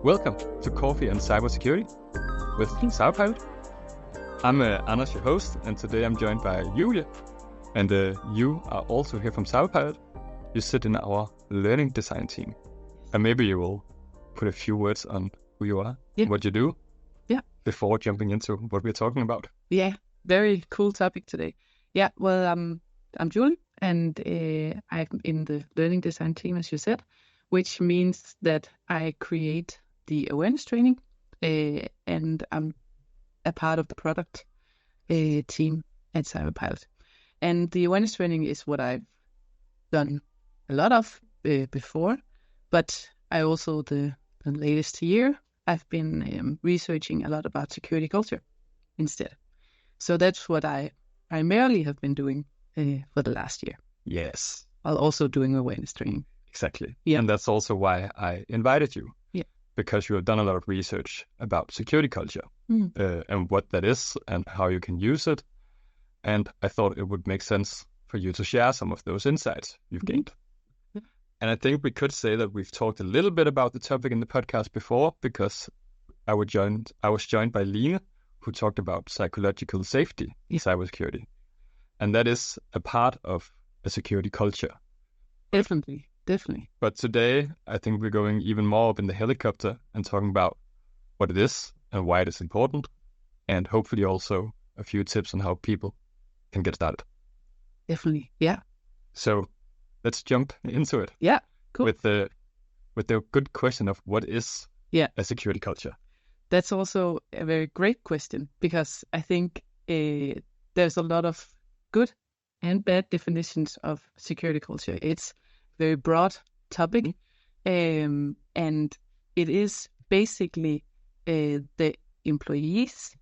Welcome to Coffee and Cybersecurity with CyberPilot. I'm Anders, your host, and today I'm joined by Julie. And you are also here from CyberPilot. You sit in our learning design team. And maybe you will put a few words on who you are, what you do, before jumping into what we're talking about. Yeah, very cool topic today. Yeah, well, I'm Julie, and I'm in the learning design team, as you said, which means that I create the awareness training, and I'm a part of the product team at CyberPilot. And the awareness training is what I've done a lot of before, but I also, the latest year, I've been researching a lot about security culture instead. So that's what I primarily have been doing for the last year. Yes. While also doing awareness training. Exactly. Yeah. And that's also why I invited you. Yeah. Because you have done a lot of research about security culture and what that is and how you can use it. And I thought it would make sense for you to share some of those insights you've gained. Yeah. And I think we could say that we've talked a little bit about the topic in the podcast before, because I was joined by Line, who talked about psychological safety in cybersecurity. And that is a part of a security culture. Definitely. But today, I think we're going even more up in the helicopter and talking about what it is and why it is important, and hopefully also a few tips on how people can get started. Definitely, yeah. So let's jump into it. Yeah, cool. With the good question of what is a security culture? That's also a very great question, because I think there's a lot of good and bad definitions of security culture. It's a very broad topic, and it is basically the employees'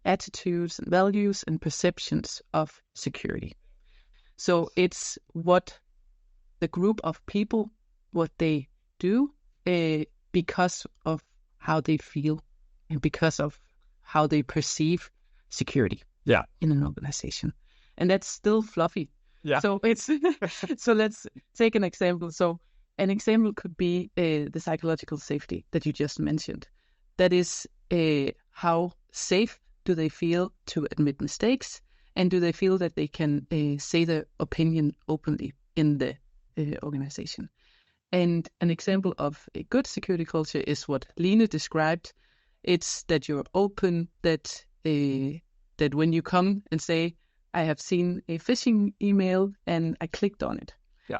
attitudes and values and perceptions of security. So it's what the group of people, what they do because of how they feel and because of how they perceive security in an organization. And that's still fluffy. Yeah. So it's so let's take an example. So an example could be the psychological safety that you just mentioned. That is how safe do they feel to admit mistakes, and do they feel that they can say their opinion openly in the organization. And an example of a good security culture is what Line described. It's that you're open, that when you come and say, I have seen a phishing email and I clicked on it. Yeah.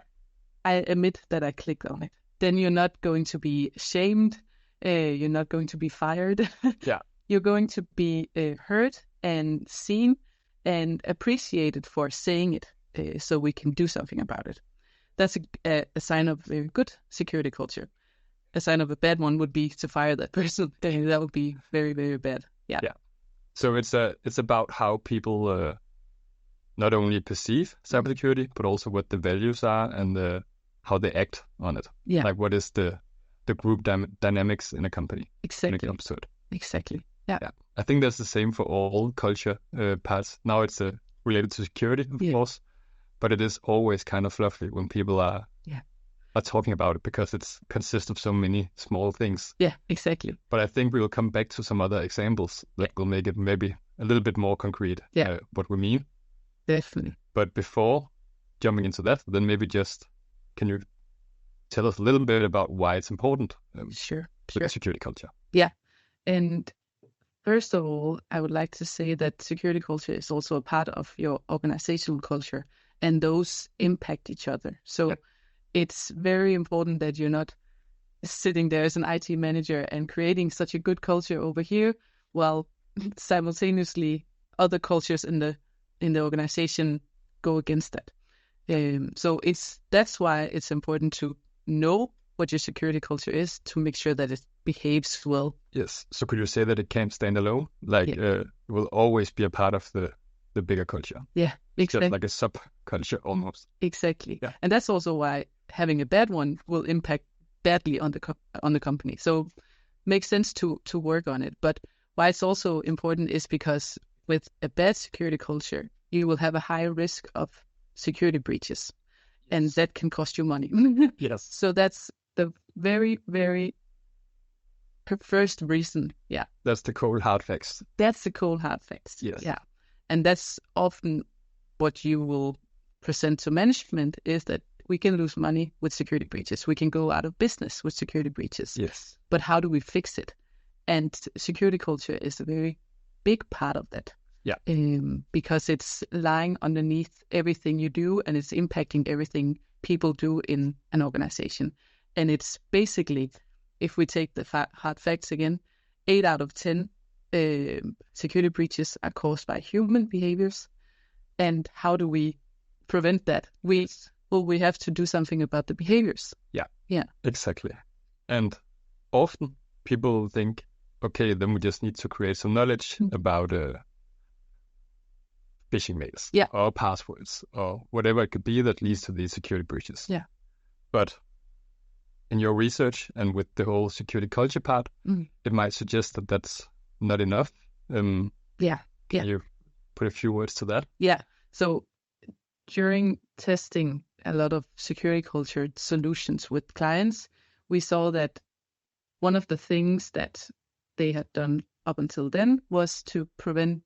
I admit that I clicked on it. Then you're not going to be shamed. You're not going to be fired. Yeah. You're going to be heard and seen and appreciated for saying it, so we can do something about it. That's a sign of a good security culture. A sign of a bad one would be to fire that person. That would be very, very bad. Yeah. Yeah. So it's about how people not only perceive cybersecurity, but also what the values are and how they act on it. Yeah. Like what is the group dynamics in a company. Exactly. When it comes to it. Exactly. Yeah. I think that's the same for all culture parts. Now it's related to security, of course, but it is always kind of fluffy when people are talking about it, because it consists of so many small things. Yeah, exactly. But I think we will come back to some other examples that will make it maybe a little bit more concrete what we mean. Definitely. But before jumping into that, then maybe just can you tell us a little bit about why it's important? Sure. Security culture. Yeah. And first of all, I would like to say that security culture is also a part of your organizational culture, and those impact each other. So it's very important that you're not sitting there as an IT manager and creating such a good culture over here, while simultaneously other cultures in the organization go against that. So that's why it's important to know what your security culture is, to make sure that it behaves well. Yes. So could you say that it can't stand alone? Like it will always be a part of the bigger culture. Yeah, exactly. Just like a subculture almost. Exactly. Yeah. And that's also why having a bad one will impact badly on the company. So makes sense to work on it. But why it's also important is because with a bad security culture, you will have a high risk of security breaches, and that can cost you money. Yes. So that's the very, very first reason. Yeah. That's the cold hard facts. That's the cold hard facts. Yes. Yeah. And that's often what you will present to management, is that we can lose money with security breaches. We can go out of business with security breaches. Yes. But how do we fix it? And security culture is a very big part of that. Yeah. Because it's lying underneath everything you do, and it's impacting everything people do in an organization. And it's basically, if we take the hard facts again, 8 out of 10 security breaches are caused by human behaviors. And how do we prevent that? We have to do something about the behaviors. Yeah. Yeah. Exactly. And often people think, okay, then we just need to create some knowledge about phishing mails, or passwords, or whatever it could be that leads to these security breaches. Yeah. But in your research and with the whole security culture part, it might suggest that that's not enough. Can you put a few words to that? Yeah. So during testing a lot of security culture solutions with clients, we saw that one of the things that they had done up until then was to prevent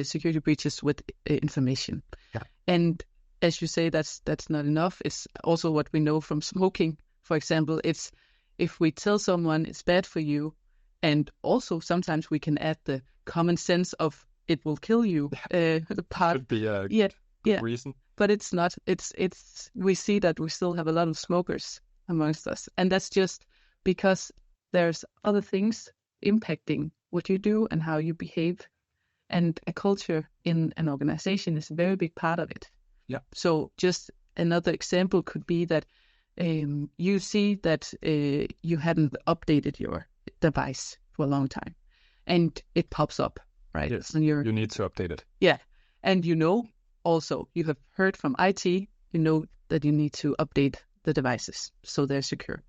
security breaches with information. Yeah. And as you say, that's not enough. It's also what we know from smoking. For example, it's if we tell someone it's bad for you, and also sometimes we can add the common sense of it will kill you. The part should be a good reason. But it's not. It's we see that we still have a lot of smokers amongst us, and that's just because there's other things impacting what you do and how you behave, and a culture in an organization is a very big part of it. Yeah. So just another example could be that you see that you hadn't updated your device for a long time, and it pops up, right? Yes. And you need to update it. Yeah, and also you have heard from IT, you know that you need to update the devices so they're secure,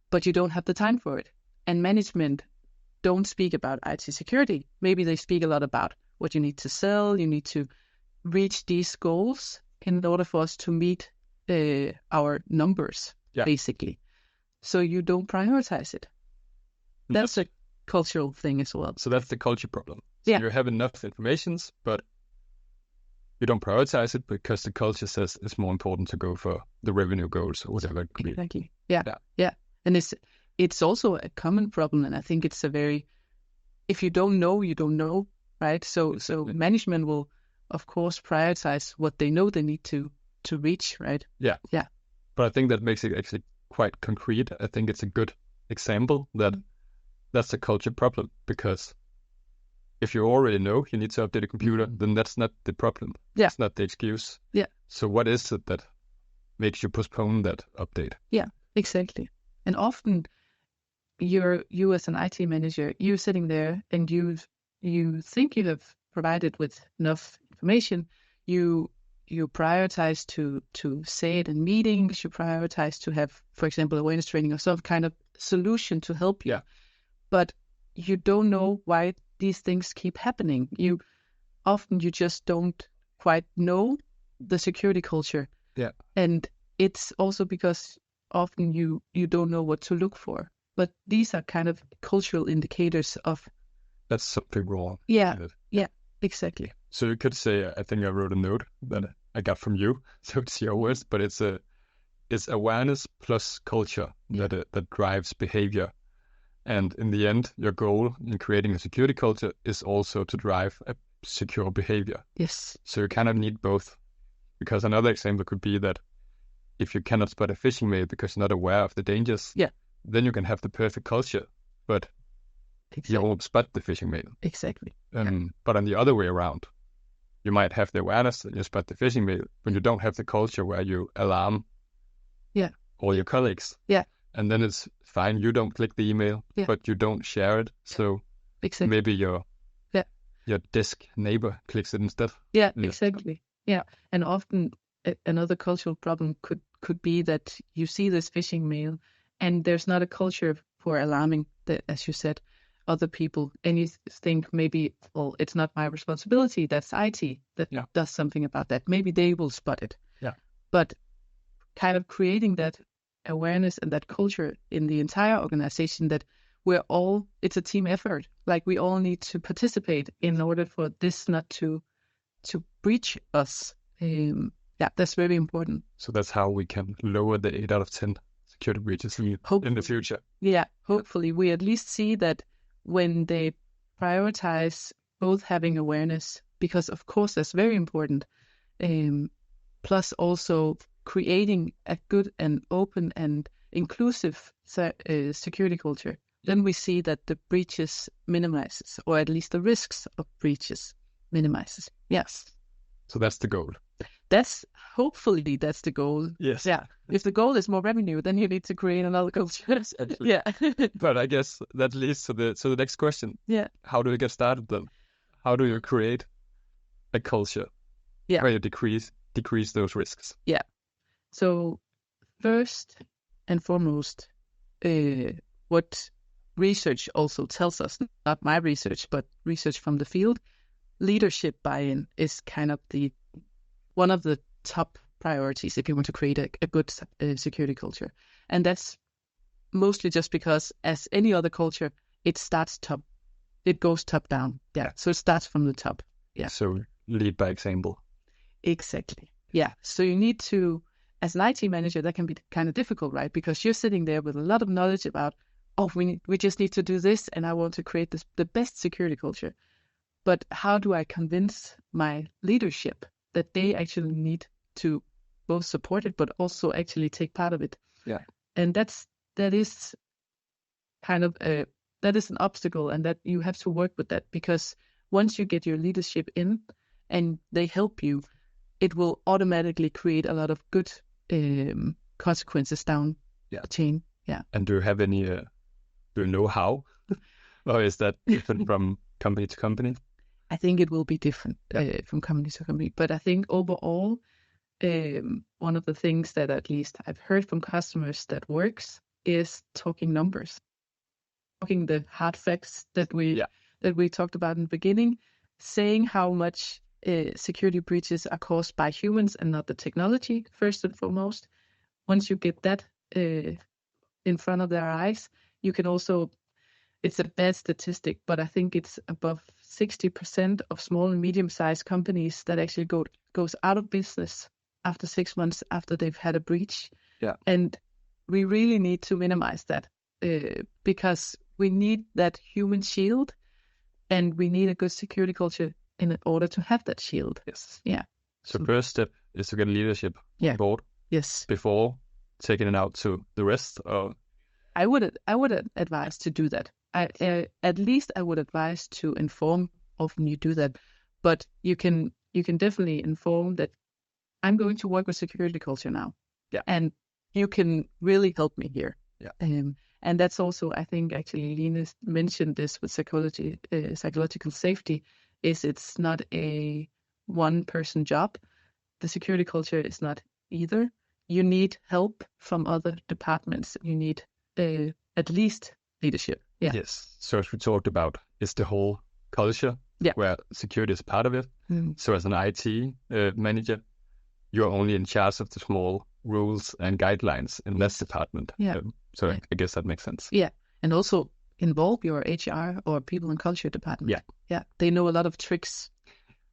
but you don't have the time for it. And management don't speak about IT security. Maybe they speak a lot about what you need to sell. You need to reach these goals in order for us to meet our numbers, basically. So you don't prioritize it. That's a cultural thing as well. So that's the culture problem. So you have enough information, but you don't prioritize it because the culture says it's more important to go for the revenue goals or whatever it could be. Exactly. Yeah. And it's also a common problem, and I think it's if you don't know, you don't know, right? So management will, of course, prioritize what they know they need to reach, right? Yeah. But I think that makes it actually quite concrete. I think it's a good example that that's a culture problem, because if you already know you need to update a computer, then that's not the problem. Yeah. It's not the excuse. Yeah. So what is it that makes you postpone that update? Yeah, exactly. And often you as an IT manager, you're sitting there and you think you have provided with enough information. You prioritize to say it in meetings. You prioritize to have, for example, awareness training or some kind of solution to help you. Yeah. But you don't know why these things keep happening. You just don't quite know the security culture. Yeah. And it's also because often you don't know what to look for. But these are kind of cultural indicators of that's something wrong. Yeah, exactly. So you could say, I think I wrote a note that I got from you, so it's your words, but it's awareness plus culture that drives behavior. And in the end, your goal in creating a security culture is also to drive a secure behavior. Yes. So you kind of need both. Because another example could be that if you cannot spot a phishing mail because you're not aware of the dangers, then you can have the perfect culture, but you won't spot the phishing mail. Exactly. But on the other way around, you might have the awareness and you spot the phishing mail, but you don't have the culture where you alarm all your colleagues. Yeah. And then it's fine, you don't click the email, but you don't share it. So maybe your desk neighbor clicks it instead. Yeah, exactly. Yeah. And often another cultural problem could be that you see this phishing mail and there's not a culture for alarming, as you said, other people. And you think maybe, well, it's not my responsibility. That's IT that does something about that. Maybe they will spot it. Yeah. But kind of creating that awareness and that culture in the entire organization that it's a team effort. Like we all need to participate in order for this not to breach us. That's very important. So that's how we can lower the 8 out of 10 security breaches in the future. Yeah, hopefully we at least see that when they prioritize both having awareness, because of course that's very important, plus also creating a good and open and inclusive security culture, then we see that the breaches minimizes, or at least the risks of breaches minimizes. Yes. So that's the goal. Hopefully that's the goal. Yes. Yeah. If the goal is more revenue, then you need to create another culture. Yeah. But I guess that leads to the next question. Yeah. How do you get started then? How do you create a culture where you decrease those risks? Yeah. So first and foremost, what research also tells us, not my research, but research from the field, leadership buy-in is kind of one of the top priorities if you want to create a good security culture. And that's mostly just because, as any other culture, it starts top. It goes top down. Yeah. So it starts from the top. Yeah. So lead by example. Exactly. Yeah. So you need to, as an IT manager, that can be kind of difficult, right? Because you're sitting there with a lot of knowledge about, we just need to do this, and I want to create the best security culture. But how do I convince my leadership that they actually need to both support it, but also actually take part of it? Yeah. And that is kind of that is an obstacle, and that you have to work with that, because once you get your leadership in and they help you, it will automatically create a lot of good consequences down the chain. Yeah. And do you have any, do you know how? Or is that different from company to company? I think it will be different from company to company. But I think overall, one of the things that at least I've heard from customers that works is talking numbers, talking the hard facts that we talked about in the beginning, saying how much security breaches are caused by humans and not the technology, first and foremost. Once you get that in front of their eyes, you can also, it's a bad statistic, but I think it's above 60% of small and medium-sized companies that actually goes out of business after 6 months after they've had a breach. Yeah. And we really need to minimize that because we need that human shield, and we need a good security culture in order to have that shield. Yes. Yeah. So first step is to get leadership on board. Yes. Before taking it out to the rest. Or I would advise to do that. At least I would advise to inform often you do that, but you can definitely inform that I'm going to work with security culture now. Yeah. And you can really help me here. Yeah. And that's also, I think, actually, Linus mentioned this with psychological safety, is it's not a one-person job. The security culture is not either. You need help from other departments. You need at least leadership. Yeah. Yes. So as we talked about, it's the whole culture where security is a part of it. Mm. So as an IT manager, you're only in charge of the small rules and guidelines in that department. Yeah. So I guess that makes sense. Yeah. And also involve your HR or people and culture department. Yeah. Yeah. They know a lot of tricks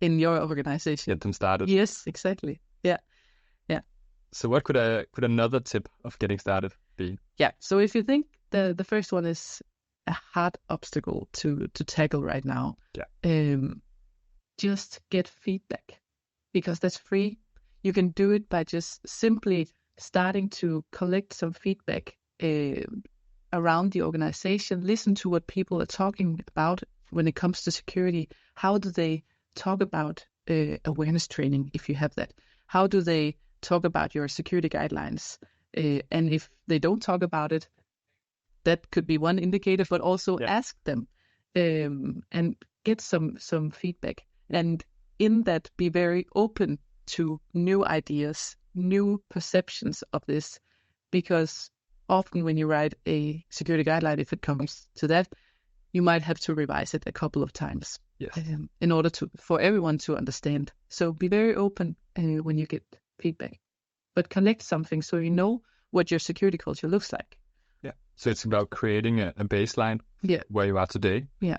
in your organization. Get them started. Yes, exactly. Yeah. Yeah. So what could another tip of getting started be? Yeah. So if you think the first one is a hard obstacle to tackle right now, just get feedback, because that's free. You can do it by just simply starting to collect some feedback around the organization. Listen to what people are talking about when it comes to security. How do they talk about awareness training, if you have that? How do they talk about your security guidelines? And if they don't talk about it, that could be one indicator, but also ask them and get some feedback. And in that, be very open to new ideas, new perceptions of this, because often when you write a security guideline, if it comes to that, you might have to revise it a couple of times in order for everyone to understand. So be very open when you get feedback, but collect something so you know what your security culture looks like. Yeah. So it's about creating a baseline where you are today. Yeah.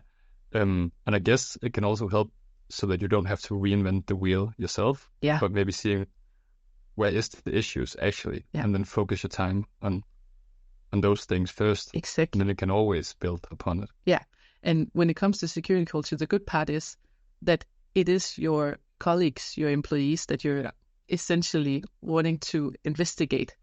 And I guess it can also help so that you don't have to reinvent the wheel yourself. Yeah. But maybe seeing where is the issues actually, and then focus your time on those things first. Exactly. And then you can always build upon it. Yeah. And when it comes to security culture, the good part is that it is your colleagues, your employees that you're essentially wanting to investigate.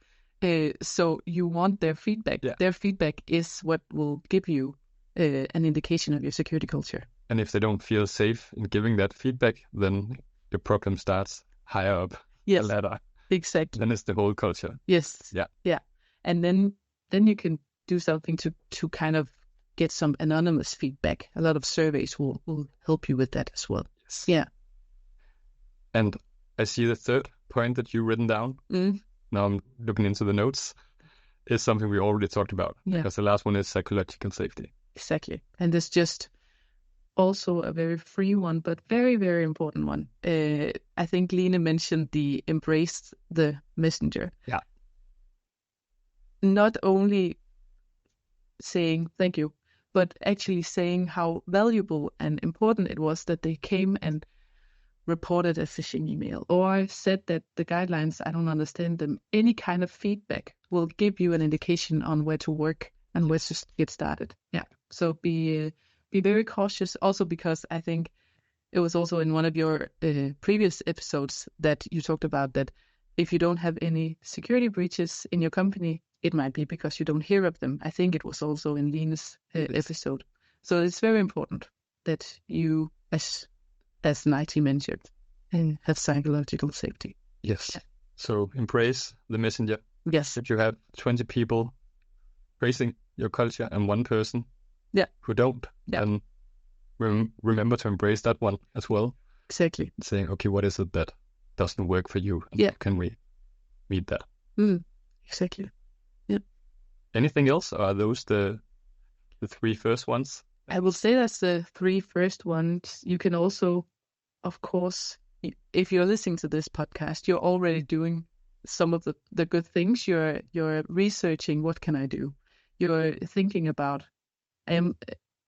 So you want their feedback. Yeah. Their feedback is what will give you an indication of your security culture. And if they don't feel safe in giving that feedback, then the problem starts higher up the ladder. Exactly. Then it's the whole culture. Yes. Yeah. Yeah. And then you can do something to kind of get some anonymous feedback. A lot of surveys will help you with that as well. Yes. Yeah. And I see the third point that you've written down. Now I'm looking into the notes. Is something we already talked about. Yeah. Because the last one is psychological safety. Exactly. And it's just also a very free one, but very, very important one. I think Line mentioned the embrace the messenger. Yeah. Not only saying thank you, but actually saying how valuable and important it was that they came and reported a phishing email or said that the guidelines, I don't understand them. Any kind of feedback will give you an indication on where to work and where to get started. Yeah. So be very cautious also, because I think it was also in one of your previous episodes that you talked about that if you don't have any security breaches in your company, it might be because you don't hear of them. I think it was also in Line's episode. So it's very important that you, as an IT mentioned, and have psychological safety. Yes. Yeah. So embrace the messenger. Yes. If you have 20 people praising your culture and one person who don't, then remember to embrace that one as well. Exactly. Saying, okay, what is it that doesn't work for you? And how can we meet that? Exactly. Yeah. Anything else? Or are those the three first ones? I will say that's the three first ones. You can also, of course, if you're listening to this podcast, you're already doing some of the good things. You're researching, what can I do? You're thinking about,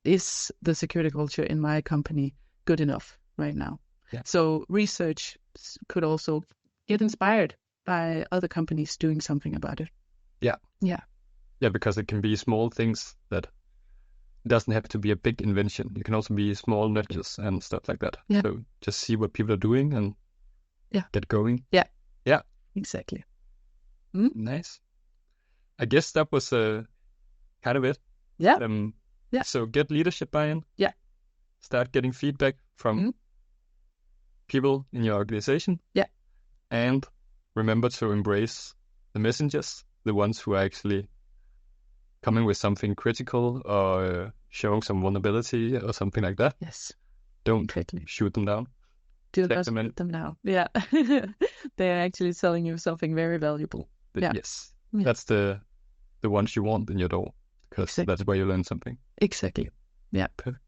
is the security culture in my company good enough right now? Yeah. So research could also get inspired by other companies doing something about it. Yeah. Yeah. Yeah, because it can be small things that doesn't have to be a big invention. It can also be small nudges and stuff like that. Yeah. So just see what people are doing and get going. Yeah. Yeah. Exactly. Nice. I guess that was kind of it. Yeah. So get leadership buy-in. Yeah. Start getting feedback from people in your organization. Yeah. And remember to embrace the messengers, the ones who are actually coming with something critical or showing some vulnerability or something like that. Yes. Don't shoot them down. Do not shoot them down. Yeah. They're actually telling you something very valuable. Yes. Yeah. That's the ones you want in your door, because that's where you learn something. Exactly. Yeah. Perfect.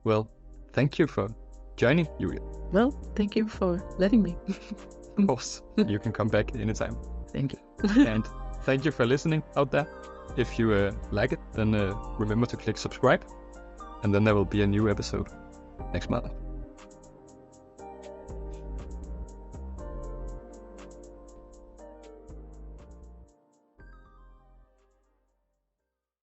Well, thank you for joining, Julie. Well, thank you for letting me. Of course. You can come back anytime. Thank you. And thank you for listening out there. If you like it, then remember to click subscribe, and then there will be a new episode next month.